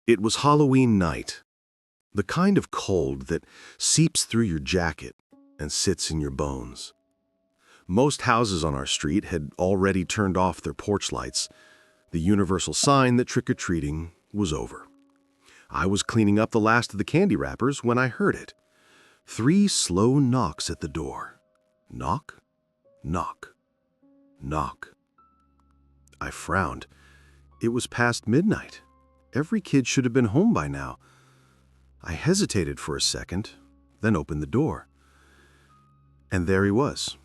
It was Halloween night, the kind of cold that seeps through your jacket and sits in your bones. Most houses on our street had already turned off their porch lights, the universal sign that trick-or-treating was over. I was cleaning up the last of the candy wrappers when I heard it. 3 slow knocks at the door. Knock, knock, knock. I frowned. It was past midnight. Every kid should have been home by now. I hesitated for a second, then opened the door. And there he was.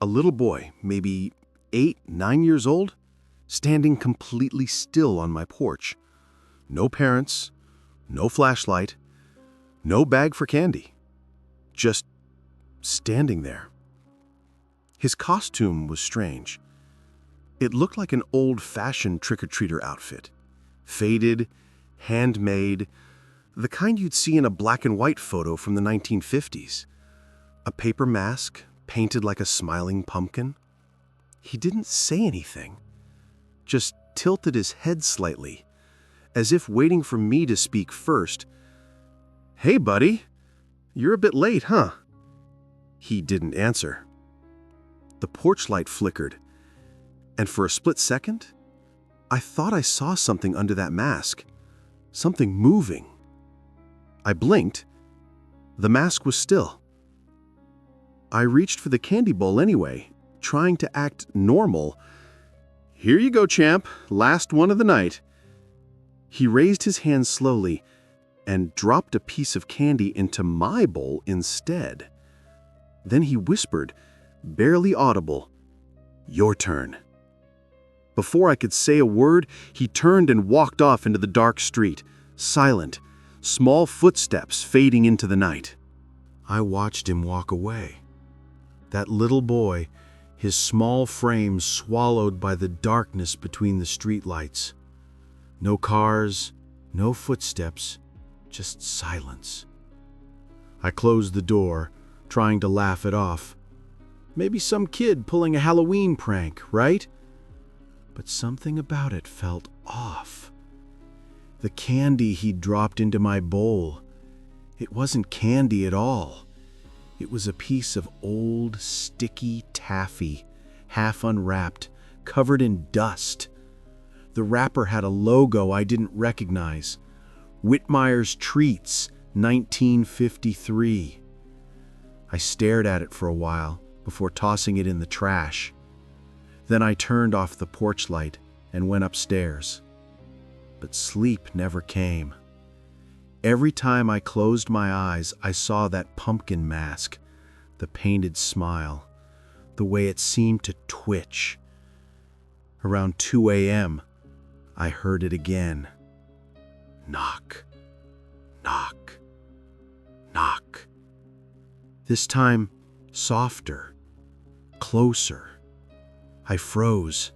A little boy, maybe 8, 9 years old, standing completely still on my porch. No parents, no flashlight, no bag for candy. Just standing there. His costume was strange. It looked like an old-fashioned trick-or-treater outfit. Faded, handmade, the kind you'd see in a black and white photo from the 1950s. A paper mask painted like a smiling pumpkin. He didn't say anything, just tilted his head slightly, as if waiting for me to speak first. "Hey, buddy, you're a bit late, huh?" He didn't answer. The porch light flickered, and for a split second, I thought I saw something under that mask, something moving. I blinked. The mask was still. I reached for the candy bowl anyway, trying to act normal. "Here you go, champ, last one of the night." He raised his hand slowly and dropped a piece of candy into my bowl instead. Then he whispered, barely audible, "Your turn." Before I could say a word, he turned and walked off into the dark street, silent, small footsteps fading into the night. I watched him walk away. That little boy, his small frame swallowed by the darkness between the streetlights. No cars, no footsteps, just silence. I closed the door, trying to laugh it off. Maybe some kid pulling a Halloween prank, right? But something about it felt off. The candy he'd dropped into my bowl, it wasn't candy at all. It was a piece of old, sticky taffy, half unwrapped, covered in dust. The wrapper had a logo I didn't recognize. Whitmire's Treats, 1953. I stared at it for a while before tossing it in the trash. Then I turned off the porch light and went upstairs. But sleep never came. Every time I closed my eyes, I saw that pumpkin mask, the painted smile, the way it seemed to twitch. Around 2 a.m., I heard it again. Knock, knock, knock. This time, softer, closer. I froze.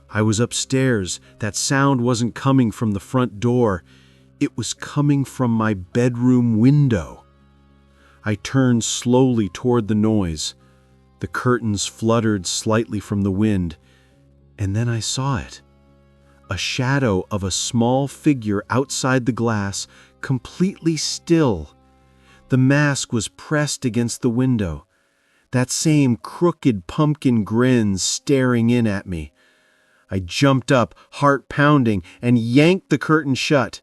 I was upstairs. That sound wasn't coming from the front door. It was coming from my bedroom window. I turned slowly toward the noise. The curtains fluttered slightly from the wind, and then I saw it. A shadow of a small figure outside the glass, completely still. The mask was pressed against the window. That same crooked pumpkin grin staring in at me. I jumped up, heart pounding, and yanked the curtain shut.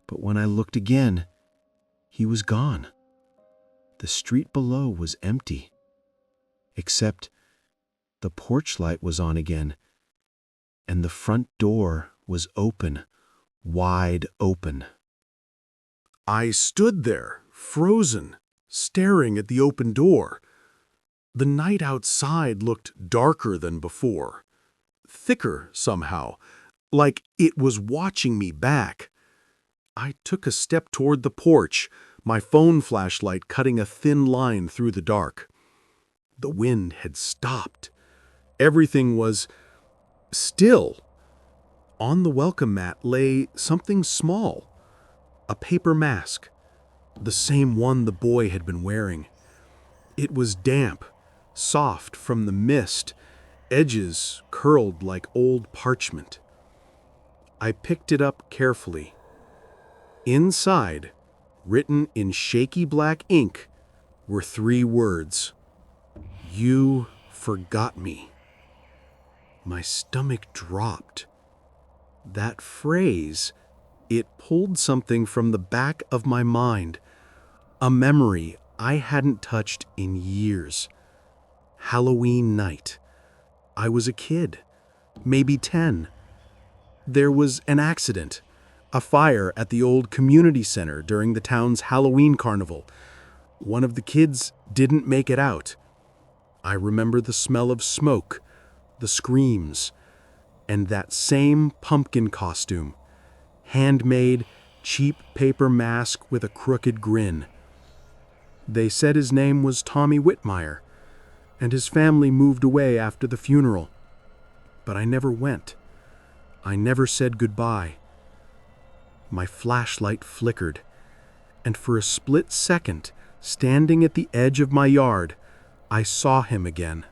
But when I looked again, he was gone. The street below was empty. Except the porch light was on again, and the front door was open, wide open. I stood there, frozen, staring at the open door. The night outside looked darker than before, thicker somehow, like it was watching me back. I took a step toward the porch, my phone flashlight cutting a thin line through the dark. The wind had stopped. Everything was still. On the welcome mat lay something small, a paper mask, the same one the boy had been wearing. It was damp, soft from the mist, edges curled like old parchment. I picked it up carefully, Inside, written in shaky black ink, were 3 words. You forgot me. My stomach dropped. That phrase, it pulled something from the back of my mind, a memory I hadn't touched in years. Halloween night. I was a kid, maybe 10. There was an accident, a fire at the old community center during the town's Halloween carnival. One of the kids didn't make it out. I remember the smell of smoke, the screams, and that same pumpkin costume, handmade, cheap paper mask with a crooked grin. They said his name was Tommy Whitmire, and his family moved away after the funeral. But I never went. I never said goodbye. My flashlight flickered, and for a split second, standing at the edge of my yard, I saw him again.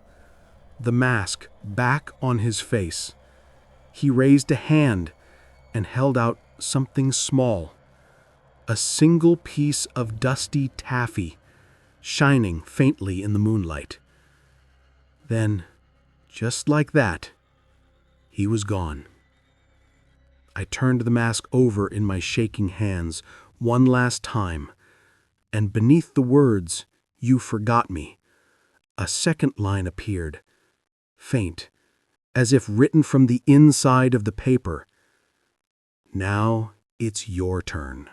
The mask back on his face. He raised a hand and held out something small. A single piece of dusty taffy, shining faintly in the moonlight. Then, just like that, he was gone. I turned the mask over in my shaking hands one last time, and beneath the words, "You forgot me," a second line appeared, faint, as if written from the inside of the paper. Now it's your turn.